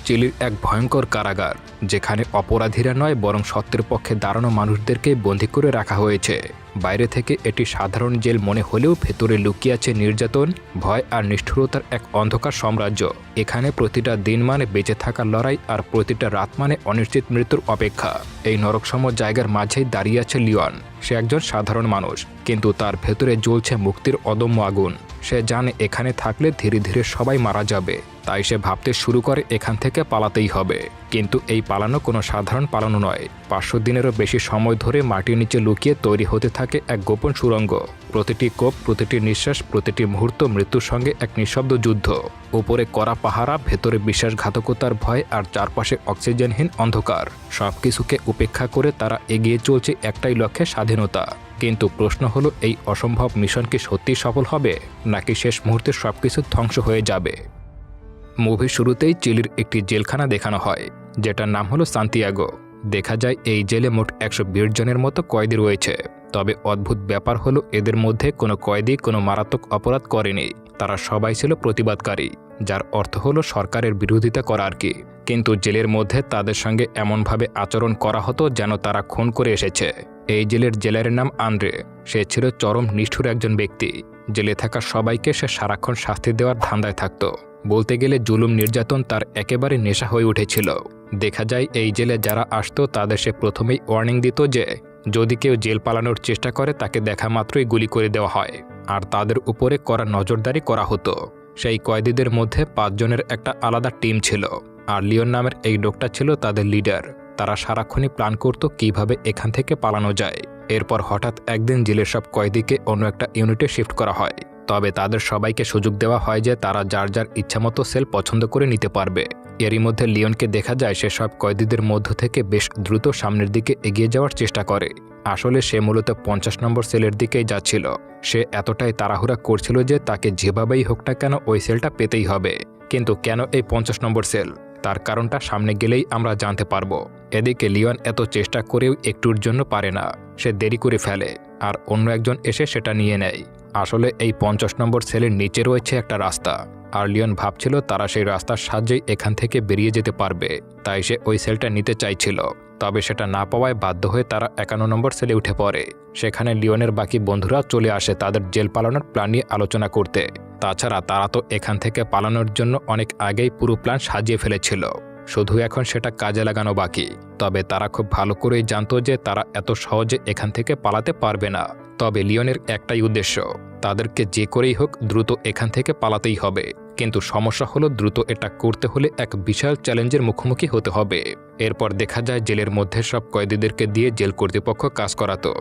চিলির এক ভয়ঙ্কর কারাগার, যেখানে অপরাধীরা নয় বরং সত্যের পক্ষে দাঁড়ানো মানুষদেরকে বন্দী করে রাখা হয়েছে। বাইরে থেকে এটি সাধারণ জেল মনে হলেও ভেতরে লুকিয়ে আছে নির্যাতন, ভয় আর নিষ্ঠুরতার এক অন্ধকার সাম্রাজ্য। এখানে প্রতিটা দিন মানে বেঁচে থাকার লড়াই, আর প্রতিটা রাত মানে অনিশ্চিত মৃত্যুর অপেক্ষা। এই নরকসম জায়গার মাঝেই দাঁড়িয়ে আছে লিওন। সে একজন সাধারণ মানুষ, কিন্তু তার ভেতরে জ্বলছে মুক্তির অদম্য আগুন। সে জানে এখানে থাকলে ধীরে ধীরে সবাই মারা যাবে, তাই সে ভাবতে শুরু করে এখান থেকে পালাতেই হবে। কিন্তু এই পালানো কোনো সাধারণ পালানো নয়। 500 দিনেরও বেশি সময় ধরে মাটির নিচে লুকিয়ে তৈরি হতে থাকে এক গোপন সুড়ঙ্গ। প্রতিটি কোপ, প্রতিটি নিঃশ্বাস, প্রতিটি মুহূর্ত মৃত্যুর সঙ্গে এক নিঃশব্দ যুদ্ধ। উপরে কড়া পাহারা, ভেতরে বিশ্বাসঘাতকতার ভয়, আর চারপাশে অক্সিজেনহীন অন্ধকার। সবকিছুকে উপেক্ষা করে তারা এগিয়ে চলছে একটাই লক্ষ্যে, স্বাধীনতা। কিন্তু প্রশ্ন হলো, এই অসম্ভব মিশন কি সত্যিই সফল হবে, নাকি শেষ মুহূর্তে সবকিছু ধ্বংস হয়ে যাবে? মুভির শুরুতেই চিলির একটি জেলখানা দেখানো হয়, যেটার নাম হলো সান্তিয়াগো। দেখা যায় এই জেলে মোট 120 জনের মতো কয়েদি রয়েছে। তবে অদ্ভুত ব্যাপার হলো, এদের মধ্যে কোনো কয়েদি কোনো মারাত্মক অপরাধ করেনি। তারা সবাই ছিল প্রতিবাদকারী, যার অর্থ হলো সরকারের বিরোধিতা করা আর কি। কিন্তু জেলের মধ্যে তাদের সঙ্গে এমনভাবে আচরণ করা হতো যেন তারা খুন করে এসেছে। এই জেলের জেলারের নাম আন্দ্রে। সে ছিল চরম নিষ্ঠুর একজন ব্যক্তি। জেলে থাকা সবাইকে সে সারাক্ষণ শাস্তি দেওয়ার ধান্দায় থাকত। বলতে গেলে জুলুম নির্যাতন তার একেবারে নেশা হয়ে উঠেছিল। দেখা যায় এই জেলে যারা আসতো তাদের সে প্রথমেই ওয়ার্নিং দিত যে যদি কেউ জেল পালানোর চেষ্টা করে তাকে দেখা মাত্রই গুলি করে দেওয়া হয়, আর তাদের উপরে কড়া নজরদারি করা হতো। সেই কয়েদিদের মধ্যে 5 জনের একটা আলাদা টিম ছিল, আর লিওন নামের এই লোকটা ছিল তাদের লিডার। তারা সারাক্ষণই প্ল্যান করত কিভাবে এখান থেকে পালানো যায়। এরপর হঠাৎ একদিন জেলের সব কয়েদিকে অন্য একটা ইউনিটে শিফট করা হয়। তবে তাদের সবাইকে সুযোগ দেওয়া হয় যে তারা যার যার ইচ্ছামতো সেল পছন্দ করে নিতে পারবে। এরই মধ্যে লিওনকে দেখা যায় সে সব কয়েদিদের মধ্য থেকে বেশ দ্রুত সামনের দিকে এগিয়ে যাওয়ার চেষ্টা করে। আসলে সে মূলত 50 নম্বর সেলের দিকেই যাচ্ছিল। সে এতটাই তাড়াহুড়া করছিল যে তাকে যেভাবেই হোক না কেন ওই সেলটা পেতেই হবে। কিন্তু কেন এই 50 নম্বর সেল, তার কারণটা সামনে গেলেই আমরা জানতে পারবো। এদিকে লিওন এত চেষ্টা করেও একটুর জন্য পারে না। সে দেরি করে ফেলে, আর অন্য একজন এসে সেটা নিয়ে নেয়। আসলে এই 50 নম্বর সেলের নিচে রয়েছে একটা রাস্তা, আর লিওন ভাবছিল তারা সেই রাস্তার সাহায্যেই এখান থেকে বেরিয়ে যেতে পারবে। তাই সে ওই সেলটা নিতে চাইছিল। তবে সেটা না পাওয়ায় বাধ্য হয়ে তারা 51 নম্বর সেলে উঠে পড়ে। সেখানে লিওনের বাকি বন্ধুরা চলে আসে তাদের জেল পালানোর প্ল্যান নিয়ে আলোচনা করতে। তাছাড়া তারা তো এখান থেকে পালানোর জন্য অনেক আগেই পুরো প্ল্যান সাজিয়ে ফেলেছিল, শুধু এখন সেটা কাজে লাগানো বাকি। তবে তারা খুব ভালো করেই জানতো যে তারা এত সহজে এখান থেকে পালাতে পারবে না। তবে লিওনের একটাই উদ্দেশ্য, তাদেরকে যে করেই হোক দ্রুত এখান থেকে পালাতেই হবে। কিন্তু সমস্যা হলো, দ্রুত এটা করতে হলে এক বিশাল চ্যালেঞ্জের মুখোমুখি হতে হবে। এরপর দেখা যায় জেলের মধ্যে সব কয়েদিদেরকে দিয়ে জেল কর্তৃপক্ষ কাজ করাতো।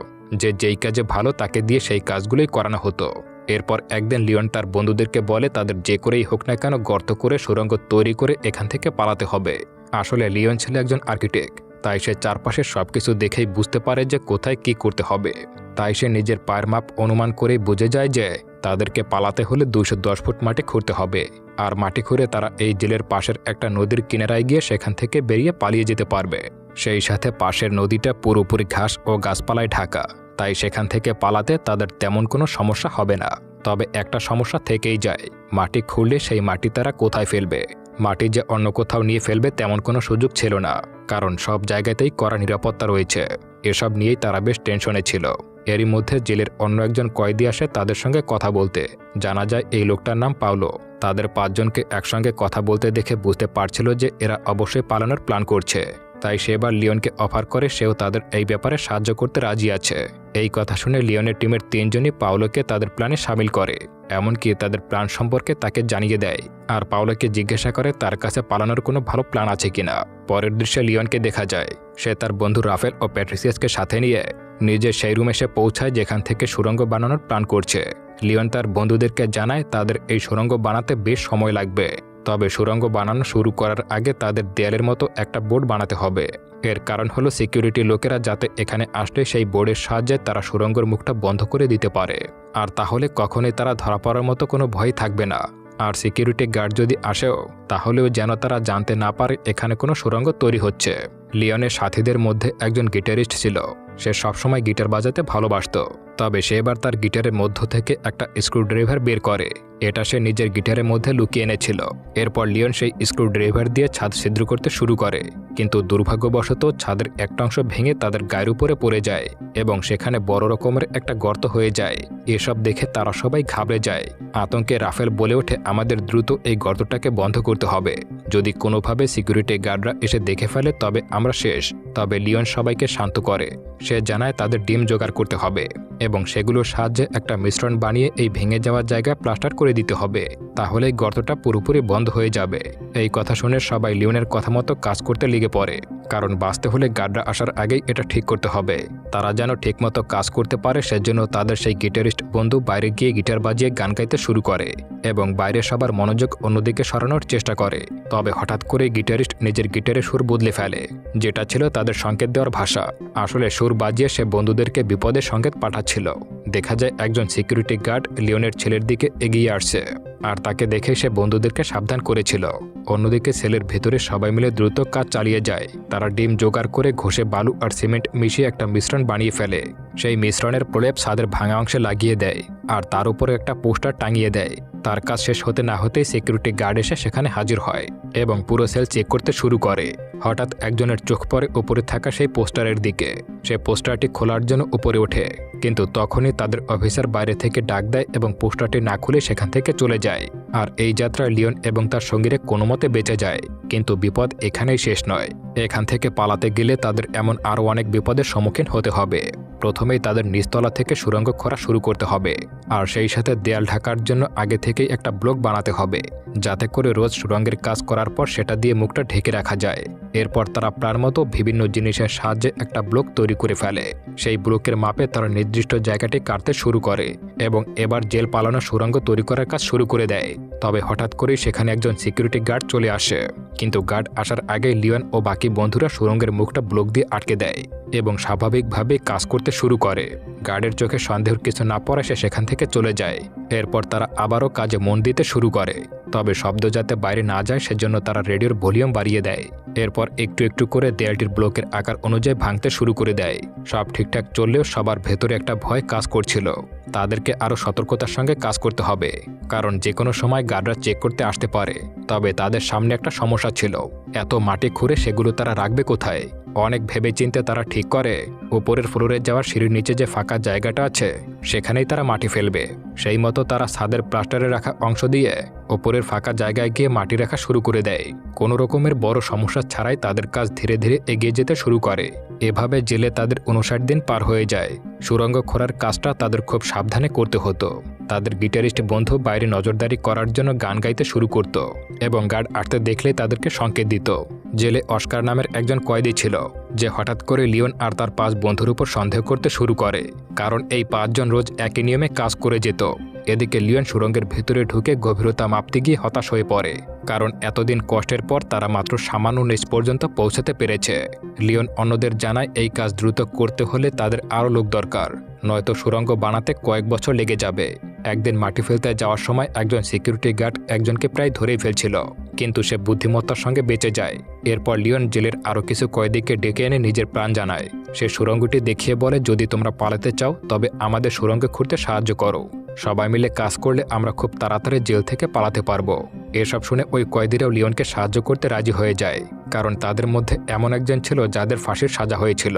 যেই কাজে ভালো তাকে দিয়ে সেই কাজগুলোই করানো হতো। এরপর একদিন লিওন তার বন্ধুদেরকে বলে তাদের যে করেই হোক না কেন গর্ত করে সুড়ঙ্গ তৈরি করে এখান থেকে পালাতে হবে। আসলে লিওন ছিল একজন আর্কিটেক্ট, তাই সে চারপাশের সবকিছু দেখেই বুঝতে পারে যে কোথায় কি করতে হবে। তাই সে নিজের পায়ের মাপ অনুমান করেই বুঝে যায় যে তাদেরকে পালাতে হলে 210 ফুট মাটি খুঁড়তে হবে। আর মাটি খুঁড়ে তারা এই জেলের পাশের একটা নদীর কিনারায় গিয়ে সেখান থেকে বেরিয়ে পালিয়ে যেতে পারবে। সেই সাথে পাশের নদীটা পুরোপুরি ঘাস ও গাছপালায় ঢাকা, তাই সেখান থেকে পালাতে তাদের তেমন কোনো সমস্যা হবে না। তবে একটা সমস্যা থেকেই যায়, মাটি খুঁড়লে সেই মাটি তারা কোথায় ফেলবে। মাটি যে অন্য কোথাও নিয়ে ফেলবে তেমন কোনো সুযোগ ছিল না, কারণ সব জায়গাতেই কড়া নিরাপত্তা রয়েছে। এসব নিয়েই তারা বেশ টেনশনে ছিল। এরই মধ্যে জেলের অন্য একজন কয়েদি আসে তাদের সঙ্গে কথা বলতে। জানা যায় এই লোকটার নাম পাওলো। তাদের 5 জনকে একসঙ্গে কথা বলতে দেখে বুঝতে পারছিল যে এরা অবশ্যই পালানোর প্ল্যান করছে। তাই সে এবার লিওনকে অফার করে সেও তাদের এই ব্যাপারে সাহায্য করতে রাজি আছে। এই কথা শুনে লিওনের টিমের 3 জনই পাওলোকে তাদের প্ল্যানে সামিল করে, এমনকি তাদের প্ল্যান সম্পর্কে তাকে জানিয়ে দেয়। আর পাওলোকে জিজ্ঞাসা করে তার কাছে পালানোর কোনো ভালো প্ল্যান আছে কিনা। পরের দৃশ্যে লিওনকে দেখা যায় সে তার বন্ধু রাফেল ও প্যাট্রিসিয়াসকে সাথে নিয়ে নিজে সেই রুমে সে পৌঁছায় যেখান থেকে সুড়ঙ্গ বানানোর প্ল্যান করছে। লিওন তার বন্ধুদেরকে জানায় তাদের এই সুড়ঙ্গ বানাতে বেশ সময় লাগবে। তবে সুড়ঙ্গ বানানো শুরু করার আগে তাদের দেয়ালের মতো একটা বোর্ড বানাতে হবে। এর কারণ হলো সিকিউরিটি লোকেরা যাতে এখানে আসলে সেই বোর্ডের সাহায্যে তারা সুড়ঙ্গের মুখটা বন্ধ করে দিতে পারে। আর তাহলে কখনোই তারা ধরা পড়ার মতো কোনো ভয় থাকবে না। আর সিকিউরিটি গার্ড যদি আসেও তাহলেও যেন তারা জানতে না পারে এখানে কোনো সুড়ঙ্গ তৈরি হচ্ছে। লিওনের সাথীদের মধ্যে একজন গিটারিস্ট ছিল। সে সবসময় গিটার বাজাতে ভালোবাসত। তবে সে এবার তার গিটারের মধ্য থেকে একটা স্ক্রুড্রাইভার বের করে। এটা সে নিজের গিটারের মধ্যে লুকিয়ে এনেছিল। এরপর লিওন সেই স্ক্রুড্রাইভার দিয়ে ছাদ ছিদ্র করতে শুরু করে, কিন্তু দুর্ভাগ্যবশত ছাদের একটা অংশ ভেঙে তাদের গায়ের উপরে পড়ে যায় এবং সেখানে বড় রকমের একটা গর্ত হয়ে যায়। এসব দেখে তারা সবাই ঘাবড়ে যায়। আতঙ্কে রাফেল বলে ওঠে, আমাদের দ্রুত এই গর্তটাকে বন্ধ করতে হবে। যদি কোনোভাবে সিকিউরিটি গার্ডরা এসে দেখে ফেলে তবে আমরা শেষ। তবে লিওন সবাইকে শান্ত করে। সে জানায় তাদের ডিম জোগাড় করতে হবে এবং সেগুলোর সাহায্যে একটা মিশ্রণ বানিয়ে এই ভেঙে যাওয়ার জায়গায় প্লাস্টার করে দিতে হবে, তাহলে গর্তটা পুরোপুরি বন্ধ হয়ে যাবে। এই কথা শুনে সবাই লিওনের কথা মতো কাজ করতে লেগে পড়ে, কারণ বাঁচতে হলে গার্ডরা আসার আগেই এটা ঠিক করতে হবে। তারা যেন ঠিকমতো কাজ করতে পারে সেজন্য তাদের সেই গিটারিস্ট বন্ধু বাইরে গিয়ে গিটার বাজিয়ে গান গাইতে শুরু করে এবং বাইরে সবার মনোযোগ অন্যদিকে সরানোর চেষ্টা করে। তবে হঠাৎ করে গিটারিস্ট নিজের গিটারের সুর বদলে ফেলে, যেটা ছিল তাদের সংকেত দেওয়ার ভাষা। আসলে সুর বাজিয়ে সে বন্ধুদেরকে বিপদের সংকেত পাঠাচ্ছিল। দেখা যায় একজন সিকিউরিটি গার্ড লিওনের ছেলের দিকে এগিয়ে আসছে, আর তাকে দেখে সে বন্ধুদেরকে সাবধান করেছিল। অন্যদিকে সেলের ভেতরে সবাই মিলে দ্রুত কাজ চালিয়ে যায়। তারা ডিম জোগাড় করে ঘষে বালু আর সিমেন্ট মিশিয়ে একটা মিশ্রণ বানিয়ে ফেলে। সেই মিশ্রণের প্রলেপ ছাদের ভাঙা অংশে লাগিয়ে দেয় আর তার উপরে একটা পোস্টার টাঙিয়ে দেয়। তার কাজ শেষ হতে না হতেই সিকিউরিটি গার্ড এসে সেখানে হাজির হয় এবং পুরো সেল চেক করতে শুরু করে। হঠাৎ একজনের চোখ পড়ে উপরে থাকা সেই পোস্টারের দিকে। সে পোস্টারটি খোলার জন্য উপরে ওঠে, কিন্তু তখনই তাদের অফিসার বাইরে থেকে ডাক দেয় এবং পোস্টারটি না খুলে সেখান থেকে চলে যায়। আর এই যাত্রায় লিওন এবং তার সঙ্গীরা কোনো মতে বেঁচে যায়। কিন্তু বিপদ এখানেই শেষ নয়। এখান থেকে পালাতে গেলে তাদের এমন আরও অনেক বিপদের সম্মুখীন হতে হবে। প্রথমেই তাদের নিচতলা থেকে সুড়ঙ্গ খোঁড়া শুরু করতে হবে, আর সেই সাথে দেয়াল ঢাকার জন্য আগে থেকেই একটা ব্লক বানাতে হবে, যাতে করে রোজ সুড়ঙ্গের কাজ করার পর সেটা দিয়ে মুখটা ঢেকে রাখা যায়। এরপর তারা প্রাণ মতো বিভিন্ন জিনিসের সাহায্যে একটা ব্লক তৈরি করে ফেলে। সেই ব্লকের মাপে তারা নির্দিষ্ট জায়গাটি কাটতে শুরু করে এবং এবার জেল পালানো সুড়ঙ্গ তৈরি করার কাজ শুরু করে দেয়। তবে হঠাৎ করেই সেখানে একজন সিকিউরিটি গার্ড চলে আসে, কিন্তু গার্ড আসার আগে লিওন ও বাকি বন্ধুরা সুড়ঙ্গের মুখটা ব্লক দিয়ে আটকে দেয় এবং স্বাভাবিকভাবে কাজ করতে শুরু করে। গার্ডের চোখে সন্দেহের কিছু না পড়ে সে সেখান থেকে চলে যায়। এরপর তারা আবারও কাজে মন দিতে শুরু করে, তবে শব্দ যাতে বাইরে না যায় সেজন্য তারা রেডিওর ভলিউম বাড়িয়ে দেয়। এরপর একটু একটু করে দেয়ালটির ব্লকের আকার অনুযায়ী ভাঙতে শুরু করে দেয়। সব ঠিকঠাক চললেও সবার ভেতরে একটা ভয় কাজ করছিল। তাদেরকে আরও সতর্কতার সঙ্গে কাজ করতে হবে, কারণ যে কোনো সময় গার্ডরা চেক করতে আসতে পারে। তবে তাদের সামনে একটা সমস্যা ছিল, এত মাটি খুঁড়ে সেগুলো তারা রাখবে কোথায়। অনেক ভেবেচিন্তে তারা ঠিক করে উপরের ফ্লোরে যাওয়ার সিঁড়ির নিচে যে ফাঁকা জায়গাটা আছে সেখানেই তারা মাটি ফেলবে। সেই মতো তারা ছাদের প্লাস্টারে রাখা অংশ দিয়ে ওপরের ফাঁকা জায়গায় গিয়ে মাটি রাখা শুরু করে দেয়। কোনো রকমের বড় সমস্যা ছাড়াই তাদের কাজ ধীরে ধীরে এগিয়ে যেতে শুরু করে। এভাবে জেলে তাদের 59 দিন পার হয়ে যায়। সুড়ঙ্গ খোঁড়ার কাজটা তাদের খুব সাবধানে করতে হতো। তাদের গিটারিস্ট বন্ধু বাইরে নজরদারি করার জন্য গান গাইতে শুরু করত এবং গার্ড আসতে দেখলেই তাদেরকে সংকেত দিত। জেলে অস্কার নামের একজন কয়েদি ছিল, যে হঠাৎ করে লিওন আর তার 5 বন্ধুর উপর সন্দেহ করতে শুরু করে, কারণ এই 5 জন রোজ একই নিয়মে কাজ করে যেত। এদিকে লিওন সুড়ঙ্গের ভেতরে ঢুকে গভীরতা মাপতে গিয়ে হতাশ হয়ে পড়ে, কারণ এতদিন কষ্টের পর তারা মাত্র সামান্য নিচ পর্যন্ত পৌঁছাতে পেরেছে। লিওন অন্যদের জানায় এই কাজ দ্রুত করতে হলে তাদের আরও লোক দরকার, নয়তো সুড়ঙ্গ বানাতে কয়েক বছর লেগে যাবে। একদিন মাটি ফেলতে যাওয়ার সময় একজন সিকিউরিটি গার্ড একজনকে প্রায় ধরেই ফেলছিল, কিন্তু সে বুদ্ধিমত্তার সঙ্গে বেঁচে যায়। এরপর লিওন জেলের আরও কিছু কয়েদিকে ডেকে এনে নিজের প্রাণ জানায়। সে সুড়ঙ্গটি দেখিয়ে বলে, যদি তোমরা পালাতে চাও তবে আমাদের সুড়ঙ্গ খুঁড়তে সাহায্য করো। সবাই মিলে কাজ করলে আমরা খুব তাড়াতাড়ি জেল থেকে পালাতে পারবো। এসব শুনে ওই কয়েদিরাও লিওনকে সাহায্য করতে রাজি হয়ে যায়, কারণ তাদের মধ্যে এমন একজন ছিল যাদের ফাঁসির সাজা হয়েছিল।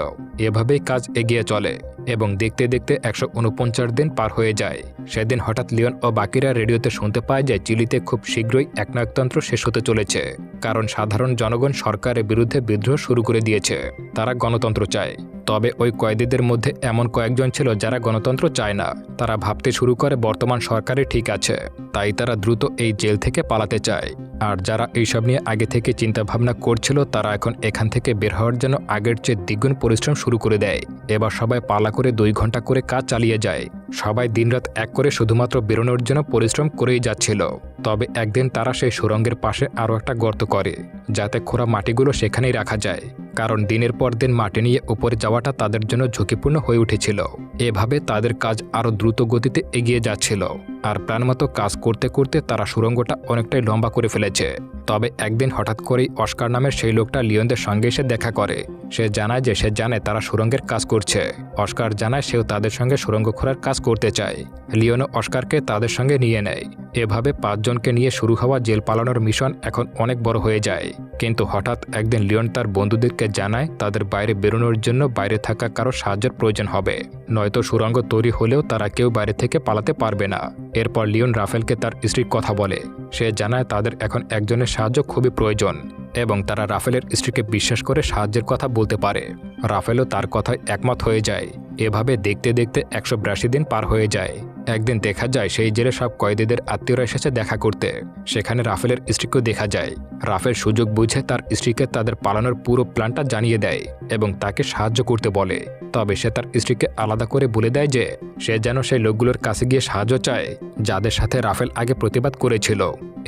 এভাবেই কাজ এগিয়ে চলে এবং দেখতে দেখতে 149 দিন পার হয়ে যায়। সেদিন হঠাৎ লিওন ও বাকিরা রেডিওতে শুনতে পায় যে চিলিতে খুব শীঘ্রই একনায়কতন্ত্র শেষ হতে চলেছে, কারণ সাধারণ জনগণ সরকারের বিরুদ্ধে বিদ্রোহ শুরু করে দিয়েছে। তারা গণতন্ত্র চায়। তবে ওই কয়েদিদের মধ্যে এমন কয়েকজন ছিল যারা গণতন্ত্র চায় না। তারা ভাবতে শুরু করে বর্তমান সরকারই ঠিক আছে, তাই তারা দ্রুত এই জেল থেকে পালাতে চায়। আর যারা এইসব নিয়ে আগে থেকে চিন্তাভাবনা করছিল তারা এখন এখান থেকে বের হওয়ার জন্য আগের চেয়ে দ্বিগুণ পরিশ্রম শুরু করে দেয়। এবার সবাই পালা করে 2 ঘন্টা করে কাজ চালিয়ে যায়। সবাই দিনরাত এক করে শুধুমাত্র বেরোনোর জন্য পরিশ্রম করেই যাচ্ছিল। তবে একদিন তারা সেই সুড়ঙ্গের পাশে আরও একটা গর্ত করে, যাতে খোঁড়া মাটিগুলো সেখানেই রাখা যায়, কারণ দিনের পর দিন মাটি নিয়ে উপরে যাওয়াটা তাদের জন্য ঝুঁকিপূর্ণ হয়ে উঠেছিল। এভাবে তাদের কাজ আরও দ্রুত গতিতে এগিয়ে যাচ্ছিল। আর প্ল্যান মতো কাজ করতে করতে তারা সুড়ঙ্গটা অনেকটাই লম্বা করে ফেলেছে। তবে একদিন হঠাৎ করেই অস্কার নামের সেই লোকটা লিওনদের সঙ্গে এসে দেখা করে। সে জানায় যে সে জানে তারা সুড়ঙ্গের কাজ করছে। অস্কার জানায় সেও তাদের সঙ্গে সুড়ঙ্গ খোঁড়ার কাজ করতে চায়। লিওনও অস্কারকে তাদের সঙ্গে নিয়ে নেয়। এভাবে 5 জনকে নিয়ে শুরু হওয়া জেল পালানোর মিশন এখন অনেক বড় হয়ে যায়। কিন্তু হঠাৎ একদিন লিওন তার বন্ধুদেরকে জানায় তাদের বাইরে বেরোনোর জন্য বাইরে থাকা কারো সাহায্যের প্রয়োজন হবে, নয়তো সুড়ঙ্গ তৈরি হলেও তারা কেউ বাইরে থেকে পালাতে পারবে না। এরপর লিওন রাফেলকে তার স্ত্রীর কথা বলে। সে জানায় তাদের এখন একজনের সাহায্য খুবই প্রয়োজন এবং তারা রাফেলের স্ত্রীকে বিশ্বাস করে সাহায্যের কথা বলতে পারে। রাফেলও তার কথায় একমত হয়ে যায়। এভাবে দেখতে দেখতে 182 দিন পার হয়ে যায়। একদিন দেখা যায় সেই জেলে সব কয়েদিদের আত্মীয়রা এসেছে দেখা করতে। সেখানে রাফেলের স্ত্রীকেও দেখা যায়। রাফেল সুযোগ বুঝে তার স্ত্রীকে তাদের পালানোর পুরো প্ল্যানটা জানিয়ে দেয় এবং তাকে সাহায্য করতে বলে। তবে সে তার স্ত্রীকে আলাদা করে বলে দেয় যে সে যেন সেই লোকগুলোর কাছে গিয়ে সাহায্য চায় যাদের সাথে রাফেল আগে প্রতিবাদ করেছিল।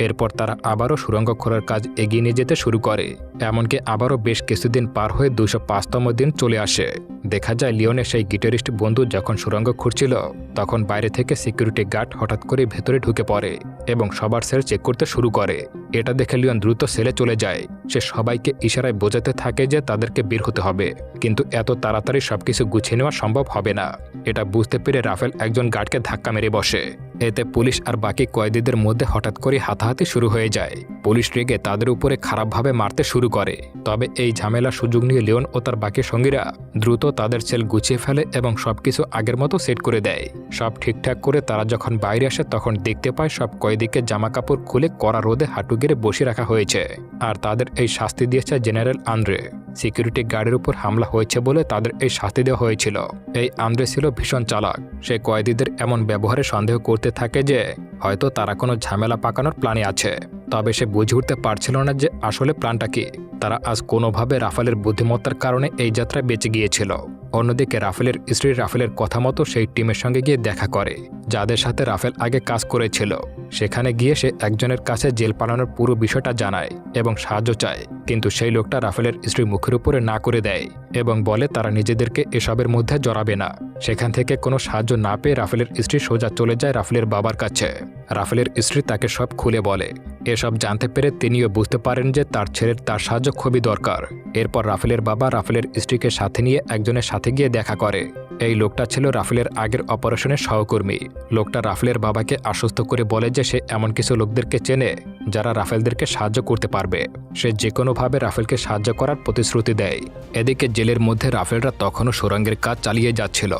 এরপর তারা আবারও সুড়ঙ্গ খোঁড়ার কাজ এগিয়ে নিয়ে যেতে শুরু করে। এমনকি আবারও বেশ কিছুদিন পার হয়ে 205তম দিন চলে আসে। দেখা যায় লিওনের সেই গিটারিস্ট বন্ধু যখন সুড়ঙ্গ খুঁড়ছিল তখন বাইরে থেকে সিকিউরিটি গার্ড হঠাৎ করে ভেতরে ঢুকে পড়ে এবং সবার সেল চেক করতে শুরু করে। এটা দেখে লিওন দ্রুত সেলে চলে যায়। সে সবাইকে ইশারায় বোঝাতে থাকে যে তাদেরকে বের হতে হবে, কিন্তু এত তাড়াতাড়ি সবকিছু গুছিয়ে নেওয়া সম্ভব হবে না। এটা বুঝতে পেরে রাফেল একজন গার্ডকে ধাক্কা মেরে বসে। এতে পুলিশ আর বাকি কয়েদিদের মধ্যে হঠাৎ করে হাতাহাতি শুরু হয়ে যায়। পুলিশ রেগে তাদের উপরে খারাপভাবে মারতে শুরু করে। তবে এই ঝামেলার সুযোগ নিয়ে লিওন ও তার বাকি সঙ্গীরা দ্রুত তাদের সেল গুছিয়ে ফেলে এবং সবকিছু আগের মতো সেট করে দেয়। সব ঠিকঠাক করে তারা যখন বাইরে আসে তখন দেখতে পায় সব কয়েদিকে জামা কাপড় খুলে কড়া রোদে হাঁটু গেড়ে বসে রাখা হয়েছে। আর তাদের এই শাস্তি দিয়েছে জেনারেল আন্দ্রে। সিকিউরিটি গার্ডের উপর হামলা হয়েছে বলে তাদের এই শাস্তি দেওয়া হয়েছিল। এই আন্দ্রে ছিল ভীষণ চালাক। সে কয়েদিদের এমন ব্যবহারে সন্দেহ করতে থাকে যে হয়তো তারা কোনো ঝামেলা পাকানোর প্ল্যানে আছে। তবে সে বুঝে উঠতে পারছিল না যে আসলে প্ল্যানটা কি। তারা আজ কোনোভাবে রাফেলের বুদ্ধিমত্তার কারণে এই যাত্রায় বেঁচে গিয়েছিল। অন্যদিকে রাফেলের স্ত্রী রাফেলের কথা মতো সেই টিমের সঙ্গে গিয়ে দেখা করে যাদের সাথে রাফেল আগে কাজ করেছিল। সেখানে গিয়ে সে একজনের কাছে জেল পালানোর পুরো বিষয়টা জানায় এবং সাহায্য চায়, কিন্তু সেই লোকটা রাফেলের স্ত্রীর মুখের উপরে না করে দেয় এবং বলে তারা নিজেদেরকে এসবের মধ্যে জড়াবে না। সেখান থেকে কোনো সাহায্য না পেয়ে রাফেলের স্ত্রী সোজা চলে যায় রাফেলের বাবার কাছে। রাফেলের স্ত্রী তাকে সব খুলে বলে। এসব জানতে পেরে তিনিও বুঝতে পারেন যে তার ছেলের তার সাহায্য খুবই দরকার। এরপর রাফেলের বাবা রাফেলের স্ত্রীকে সাথে নিয়ে একজনের সাথে গিয়ে দেখা করে। এই লোকটা ছিল রাফেলের আগের অপারেশনের সহকর্মী। লোকটা রাফেলের বাবাকে আশ্বস্ত করে বলে যে সে এমন কিছু লোকদেরকে চেনে যারা রাফেলদেরকে সাহায্য করতে পারবে। সে যে কোনোভাবে রাফেলকে সাহায্য করার প্রতিশ্রুতি দেয়। এদিকে জেলের মধ্যে রাফেলরা তখনও সুড়ঙ্গের কাজ চালিয়ে যাচ্ছিল।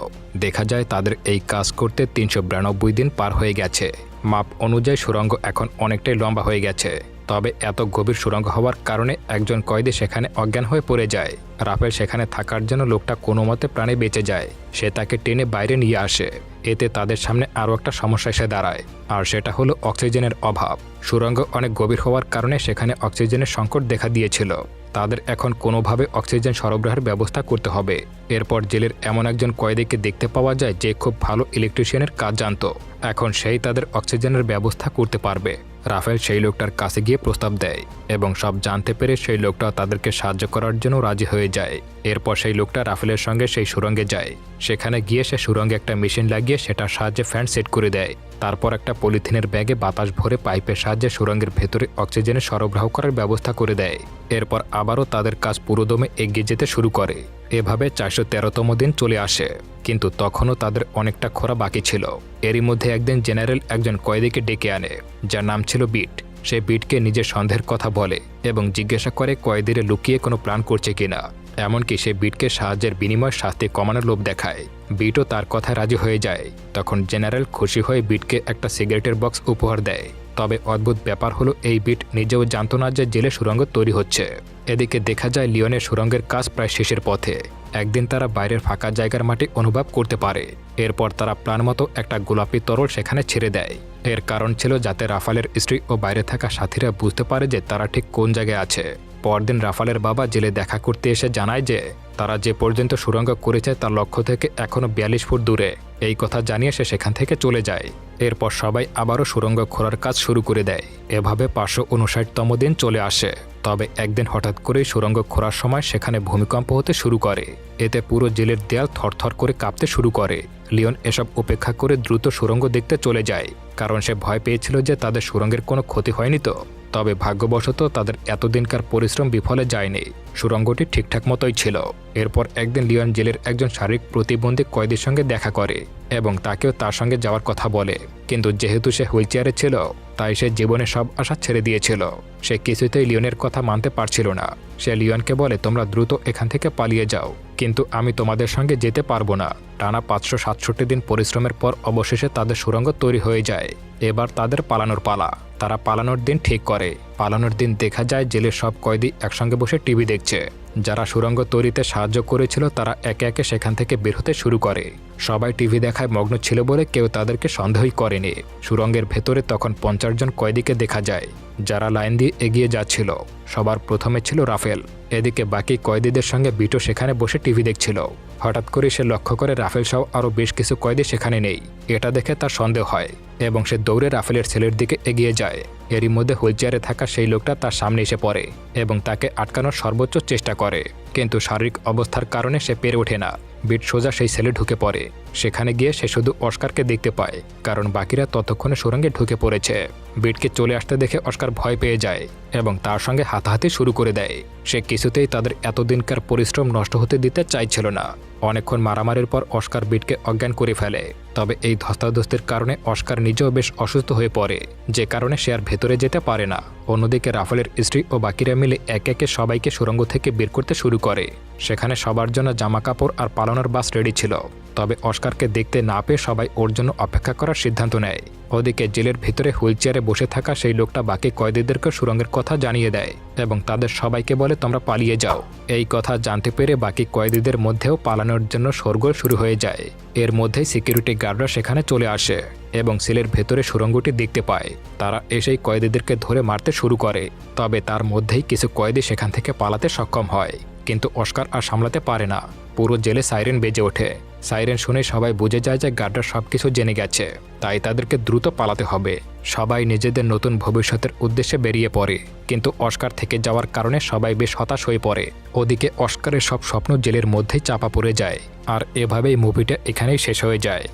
দেখা যায় তাদের এই কাজ করতে 392 দিন পার হয়ে গেছে। মাপ অনুযায়ী সুড়ঙ্গ এখন অনেকটাই লম্বা হয়ে গেছে। তবে এত গভীর সুড়ঙ্গ হওয়ার কারণে একজন কয়েদি সেখানে অজ্ঞান হয়ে পড়ে যায়। রাফেল সেখানে থাকার জন্য লোকটা কোনো মতে প্রাণে বেঁচে যায়। সে তাকে টেনে বাইরে নিয়ে আসে। এতে তাদের সামনে আরও একটা সমস্যা এসে দাঁড়ায়, আর সেটা হলো অক্সিজেনের অভাব। সুড়ঙ্গ অনেক গভীর হওয়ার কারণে সেখানে অক্সিজেনের সংকট দেখা দিয়েছিল। তাদের এখন কোনোভাবে অক্সিজেন সরবরাহের ব্যবস্থা করতে হবে। এরপর জেলের এমন একজন কয়েদিকে দেখতে পাওয়া যায় যে খুব ভালো ইলেকট্রিশিয়ানের কাজ জানত। এখন সেই তাদের অক্সিজেনের ব্যবস্থা করতে পারবে। রাফেল সেই লোকটার কাছে গিয়ে প্রস্তাব দেয় এবং সব জানতে পেরে সেই লোকটা তাদেরকে সাহায্য করার জন্য রাজি হয়ে যায়। এরপর সেই লোকটা রাফেলের সঙ্গে সেই সুড়ঙ্গে যায়। সেখানে গিয়ে সে সুড়ঙ্গে একটা মেশিন লাগিয়ে সেটার সাহায্যে ফ্যান সেট করে দেয়। তারপর একটা পলিথিনের ব্যাগে বাতাস ভরে পাইপের সাহায্যে সুড়ঙ্গের ভেতরে অক্সিজেনের সরবরাহ করার ব্যবস্থা করে দেয়। এরপর আবারও তাদের কাজ পুরোদমে এগিয়ে যেতে শুরু করে। এভাবে 413তম দিন চলে আসে, কিন্তু তখনও তাদের অনেকটা খোঁড়া বাকি ছিল। এরই মধ্যে একদিন জেনারেল একজন কয়েদিকে ডেকে আনে, যার নাম ছিল বিট। সে বিটকে নিজের সন্দেহের কথা বলে এবং জিজ্ঞাসা করে কয়েদিরে লুকিয়ে কোনো প্ল্যান করছে কিনা। এমনকি সে বিটকে সাহায্যের বিনিময়ে শাস্তি কমানোর লোভ দেখায়। বিটও তার কথায় রাজি হয়ে যায়। তখন জেনারেল খুশি হয়ে বিটকে একটা সিগারেটের বক্স উপহার দেয়। তবে অদ্ভুত ব্যাপার হলো এই বিট নিজেও জানত না যে জেলে সুড়ঙ্গ তৈরি হচ্ছে। এদিকে দেখা যায় লিওনের সুড়ঙ্গের কাজ প্রায় শেষের পথে। একদিন তারা বাইরের ফাঁকা জায়গার মাটি অনুভব করতে পারে। এরপর তারা প্ল্যান মতো একটা গোলাপি তরল সেখানে ছেড়ে দেয়। এর কারণ ছিল যাতে রাফালের স্ত্রী ও বাইরে থাকা সাথীরা বুঝতে পারে যে তারা ঠিক কোন জায়গায় আছে। পরদিন রাফালের বাবা জেলে দেখা করতে এসে জানায় যে তারা যে পর্যন্ত সুড়ঙ্গ করেছে তার লক্ষ্য থেকে এখনও 42 ফুট দূরে। এই কথা জানিয়ে সে সেখান থেকে চলে যায়। এরপর সবাই আবারও সুড়ঙ্গ খোঁড়ার কাজ শুরু করে দেয়। এভাবে 559তম দিন চলে আসে। তবে একদিন হঠাৎ করে সুড়ঙ্গ খোঁড়ার সময় সেখানে ভূমিকম্প হতে শুরু করে। এতে পুরো জেলের দেয়াল থরথর করে কাঁপতে শুরু করে। লিওন এসব উপেক্ষা করে দ্রুত সুড়ঙ্গ দেখতে চলে যায়, কারণ সে ভয় পেয়েছিল যে তাদের সুড়ঙ্গের কোনো ক্ষতি হয়নি তো। তবে ভাগ্যবশত তাদের এতদিনকার পরিশ্রম বিফলে যায়নি, সুড়ঙ্গটি ঠিকঠাক মতোই ছিল। এরপর একদিন লিওন জেলের একজন শারীরিক প্রতিবন্ধী কয়েদির সঙ্গে দেখা করে এবং তাকেও তার সঙ্গে যাওয়ার কথা বলে, কিন্তু যেহেতু সে হুইলচেয়ারে ছিল তাই সে জীবনে সব আশা ছেড়ে দিয়েছিল। সে কিছুতেই লিওনের কথা মানতে পারছিল না। সে লিওনকে বলে, তোমরা দ্রুত এখান থেকে পালিয়ে যাও, কিন্তু আমি তোমাদের সঙ্গে যেতে পারবো না। টানা 567 দিন পরিশ্রমের পর অবশেষে তাদের সুড়ঙ্গ তৈরি হয়ে যায়। এবার তাদের পালানোর পালা। তারা পালানোর দিন ঠিক করে। পালানোর দিন দেখা যায় জেলের সব কয়েদি একসঙ্গে বসে টিভি দেখছে। যারা সুড়ঙ্গ তৈরিতে সাহায্য করেছিল তারা একে একে সেখান থেকে বের হতে শুরু করে। সবাই টিভি দেখায় মগ্ন ছিল বলে কেউ তাদেরকে সন্দেহই করেনি। সুড়ঙ্গের ভেতরে তখন 50 জন কয়েদিকে দেখা যায়, যারা লাইন দিয়ে এগিয়ে যাচ্ছিল। সবার প্রথমে ছিল রাফেল। এদিকে বাকি কয়েদিদের সঙ্গে বিটো সেখানে বসে টিভি দেখছিল। হঠাৎ করে সে লক্ষ্য করে রাফেল সহ আরও বেশ কিছু কয়েদি সেখানে নেই। এটা দেখে তার সন্দেহ হয় এবং সে দৌড়ে রাফেলের ছেলের দিকে এগিয়ে যায়। এরই মধ্যে হুইলচেয়ারে থাকা সেই লোকটা তার সামনে এসে পড়ে এবং তাকে আটকানোর সর্বোচ্চ চেষ্টা করে, কিন্তু শারীরিক অবস্থার কারণে সে পেরে ওঠে না। বিট সোজা সেই সেলে ঢুকে পড়ে। সেখানে গিয়ে সে শুধু অস্কারকে দেখতে পায়, কারণ বাকিরা ততক্ষণে সুড়ঙ্গে ঢুকে পড়েছে। বিটকে চলে আসতে দেখে অস্কার ভয় পেয়ে যায় এবং তার সঙ্গে হাতাহাতি শুরু করে দেয়। সে কিছুতেই তাদের এতদিনকার পরিশ্রম নষ্ট হতে দিতে চাইছিল না। অনেকক্ষণ মারামারির পর অস্কার বিটকে অজ্ঞান করে ফেলে। তবে এই ধস্তাধস্তির কারণে অস্কার নিজেও বেশ অসুস্থ হয়ে পড়ে, যে কারণে সে আর ভেতরে যেতে পারে না। অন্যদিকে রাফেলের স্ত্রী ও বাকিরা মিলে একে একে সবাইকে সুড়ঙ্গ থেকে বের করতে শুরু করে। সেখানে সবার জন্য জামাকাপড় আর পালানোর বাস রেডি ছিল। তবে অস্কারকে দেখতে না পেয়ে সবাই ওর জন্য অপেক্ষা করার সিদ্ধান্ত নেয়। ওদিকে জেলের ভিতরে হুইলচেয়ারে বসে থাকা সেই লোকটা বাকি কয়েদিদেরকে সুড়ঙ্গের কথা জানিয়ে দেয় এবং তাদের সবাইকে বলে, তোমরা পালিয়ে যাও। এই কথা জানতে পেরে বাকি কয়েদিদের মধ্যেও পালানোর জন্য শোরগোল শুরু হয়ে যায়। এর মধ্যেই সিকিউরিটি গার্ডরা সেখানে চলে আসে এবং সেলের ভেতরে সুড়ঙ্গটি দেখতে পায়। তারা এসেই কয়েদিদেরকে ধরে মারতে শুরু করে। তবে তার মধ্যেই কিছু কয়েদি সেখান থেকে পালাতে সক্ষম হয়, কিন্তু অস্কার আর সামলাতে পারে না। পুরো জেলে সাইরেন বেজে ওঠে। সাইরেন শুনে সবাই বুঝে যায় যে গার্ডরা সবকিছু জেনে গেছে, তাই তাদেরকে দ্রুত পালাতে হবে। সবাই নিজেদের নতুন ভবিষ্যতের উদ্দেশ্যে বেরিয়ে পড়ে, কিন্তু অস্কার থেকে যাওয়ার কারণে সবাই বেশ হতাশ হয়ে পড়ে। ওদিকে অস্কারের সব স্বপ্ন জেলের মধ্যেই চাপা পড়ে যায়। আর এভাবেই মুভিটা এখানেই শেষ হয়ে যায়।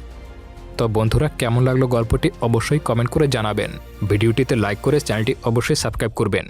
তো বন্ধুরা, কেমন লাগলো গল্পটি অবশ্যই কমেন্ট করে জানাবেন। ভিডিওটিতে লাইক করে চ্যানেলটি অবশ্যই সাবস্ক্রাইব করবেন।